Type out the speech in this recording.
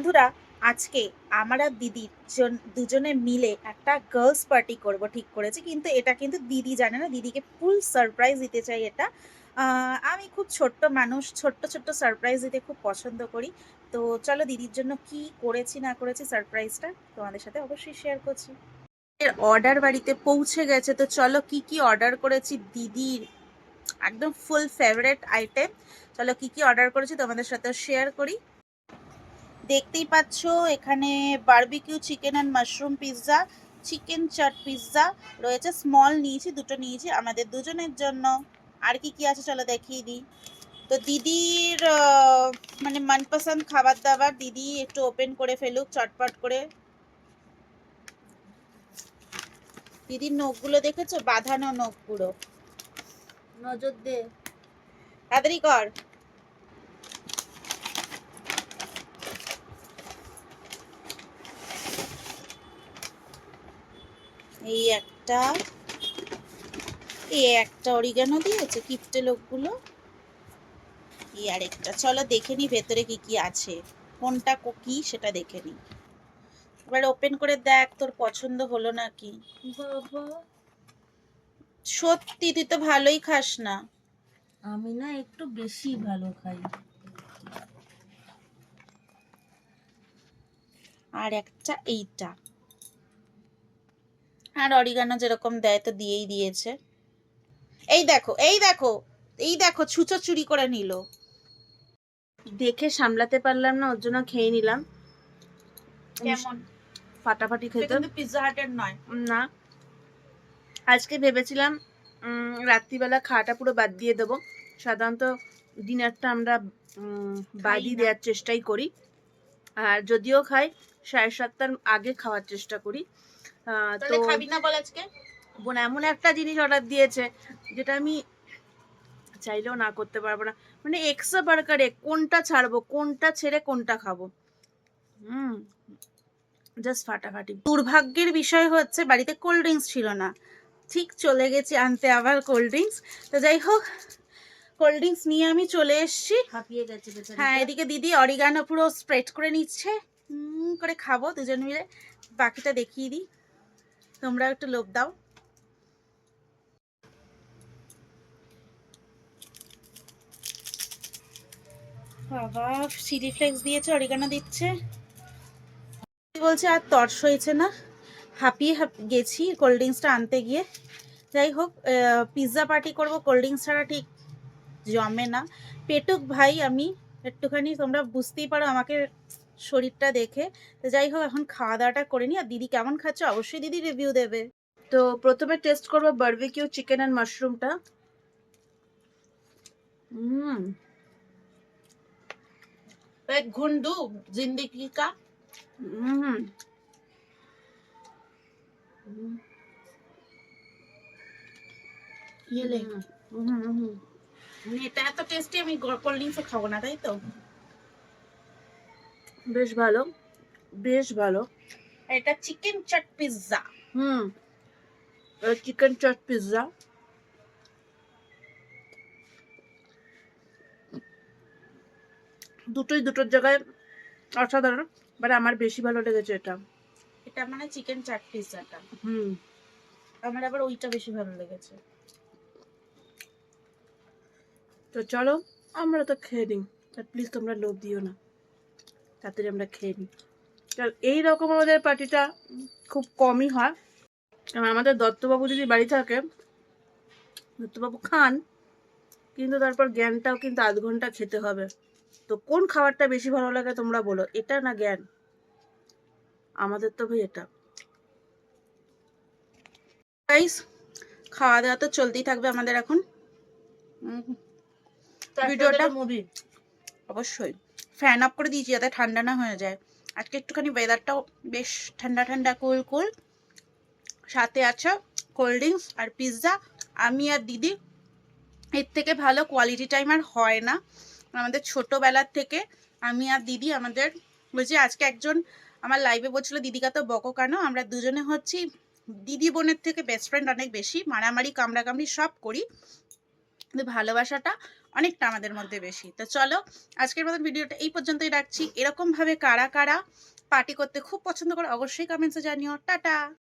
বন্ধুরা, আজকে আমার আর দিদির দুজনে মিলে একটা গার্লস পার্টি করব ঠিক করেছি, কিন্তু এটা কিন্তু দিদি জানে না। দিদিকে ফুল সারপ্রাইজ দিতে চাই এটা। আমি খুব ছোট্ট মানুষ, ছোট্ট ছোট্ট সারপ্রাইজ দিতে খুব পছন্দ করি। তো চলো দিদির জন্য কি করেছি না করেছি সারপ্রাইজটা তোমাদের সাথে অবশ্যই শেয়ার করছি। অর্ডার বাড়িতে পৌঁছে গেছে, তো চলো কি কি অর্ডার করেছি দিদির একদম ফুল ফেভারিট আইটেম। চলো কি কি অর্ডার করেছি তোমাদের সাথে শেয়ার করি। দেখতেই পাচ্ছ এখানে barbecue chicken and mushroom pizza, chicken chaat pizza রয়েছে। স্মল নিয়েছি, দুটো নিয়েছি আমাদের দুজনের জন্য। আর কি কি আছে চলো দেখিয়ে দিই। তো দিদির মানে মনপসন্দ খাবার দাবার দিদি একটু ওপেন করে ফেলুক চটপট করে। দিদির নখগুলো দেখেছো, বাঁধানো নখ পুরো, নজর দে, তাড়াতাড়ি কর। এই একটা, এই একটা অরিগানো দিয়েছে কিপটে লোকগুলো। এই আরেকটা, চলো দেখে নি ভেতরে কি কি আছে, কোনটা কি সেটা দেখে নি। এবার ওপেন করে দেখ তোর পছন্দ হলো নাকি। বাবা সত্যি তুই তো ভালোই খাস না। আমি না একটু বেশি ভালো খাই। আর একটা এইটা, আর অরিগানো যেরকম দেয় তো দিয়েই দিয়েছে। এই দেখো এই দেখো এই দেখো, ছুঁচো চুরি করে নিল। দেখে সামলাতে পারলাম না, ওর জন্য খেয়ে নিলাম। কেমন ফাটাফাটি খেতে। কিন্তু পিৎজা হাটের নয় না, আজকে ভেবেছিলাম রাত্রিবেলা খাওয়াটা পুরো বাদ দিয়ে দেবো। সাধারণত ডিনারটা আমরা বাদই দেওয়ার চেষ্টাই করি, আর যদিও খাই 7:30টার আগে খাওয়ার চেষ্টা করি। তো খাবি না বল আজকে? বোন এমন একটা জিনিস অর্ডার দিয়েছে যেটা আমি চাইলেও না করতে পারবো না। মানে এক্সট্রা বার্গারে কোনটা ছাড়বো, কোনটা ছেড়ে কোনটা খাবো। জাস্ট ফাটাফাটি। দুর্ভাগ্যের বিষয় হচ্ছে বাড়িতে কোল্ড ড্রিঙ্কস ছিল না, ঠিক চলে গেছি আনতে আবার কোল্ড ড্রিঙ্কস। তো যাই হোক, কোল্ড ড্রিঙ্কস নিয়ে আমি চলে এসেছি। হাঁপিয়ে গেছে। হ্যাঁ, এদিকে দিদি অরিগানো পুরো স্প্রেড করে নিচ্ছে, করে খাবো দুজন মিলে। বাকিটা দেখিয়ে দিই, তোমরা একটু লোভ দাও। বাবা চিলি ফ্লেক্স দিয়েছে, অরিগানো দিচ্ছে। বলছে আর তর্স হয়েছে না, হাঁপিয়ে গেছি কোল্ড ড্রিঙ্কসটা আনতে গিয়ে। যাই হোক, পিৎজা পার্টি করবো, কোল্ড ড্রিঙ্কস ছাড়া ঠিক জমে না। পেটুক ভাই আমি একটুখানি, তোমরা বুঝতেই পারো আমাকে শরীরটা দেখে। তো যাই হোক, এখন খাওয়া দাওয়াটা করে নি। আর দিদি কেমন খাচ্ছে অবশ্যই দিদি রিভিউ দেবে। তো প্রথমে টেস্ট করবো বারবিকিউ চিকেন এন্ড মাশরুমটা। एक घुंडू जिंदगी का। ये ले। এটা এত টেস্টি, আমি কোল্ড ড্রিঙ্কসে খাবো না, তাই তো? বেশ ভালো, বেশ ভালো। এটা chicken chaat pizza. Chicken chaat pizza দুটোই দুটোর জায়গায় অসাধারণ, বাট আমার বেশি ভালো লেগেছে এটা। এটা মানে চিকেন চাট পিৎজাটা। আমার আবার ওইটা বেশি ভালো লেগেছে। তো চলো আমরা তো খেয়ে নিই, প্লিজ তোমরা লোভ দিও না, তাড়াতাড়ি আমরা খেয়ে নিই। এইরকম আমাদের পার্টিটা খুব কমই হয়। আমাদের দত্তবাবু যদি বাড়ি থাকে, দত্তবাবু খান, কিন্তু তারপর জ্ঞানটাও কিন্তু 0.5 ঘন্টা খেতে হবে। তো কোন খাবারটা বেশি ভালো লাগে তোমরা বলো, এটা না জ্ঞান? আমাদের তো ভাই এটা। গাইস, খাওয়া দাওয়া তো চলতেই থাকবে আমাদের এখন। ভিডিওটা মুভি অবশ্যই ফ্যান অফ করে দিয়েছি যাতে ঠান্ডা না হয়ে যায়। আজকে একটুখানি ওয়েদারটাও বেশ ঠান্ডা ঠান্ডা, কুল কুল। সাথে আছে কোল্ড ড্রিঙ্কস আর পিৎজা। আমি আর দিদি, এর থেকে ভালো কোয়ালিটি টাইম আর হয় না আমাদের ছোটোবেলার থেকে। আমি আর দিদি আমাদের, বলছি আজকে একজন আমার লাইভে বলছিল দিদিকা তো বকো কেন, আমরা দুজনে হচ্ছি দিদি বোনের থেকে বেস্ট ফ্রেন্ড, অনেক বেশি মারামারি কামড়াকামড়ি সব করি, কিন্তু ভালোবাসাটা অনেকটা আমাদের মধ্যে বেশি। তো চলো আজকের মতন ভিডিওটা এই পর্যন্তই রাখছি। এরকমভাবে কারা কারা পার্টি করতে খুব পছন্দ করো অবশ্যই কমেন্টসে জানিও। টাটা।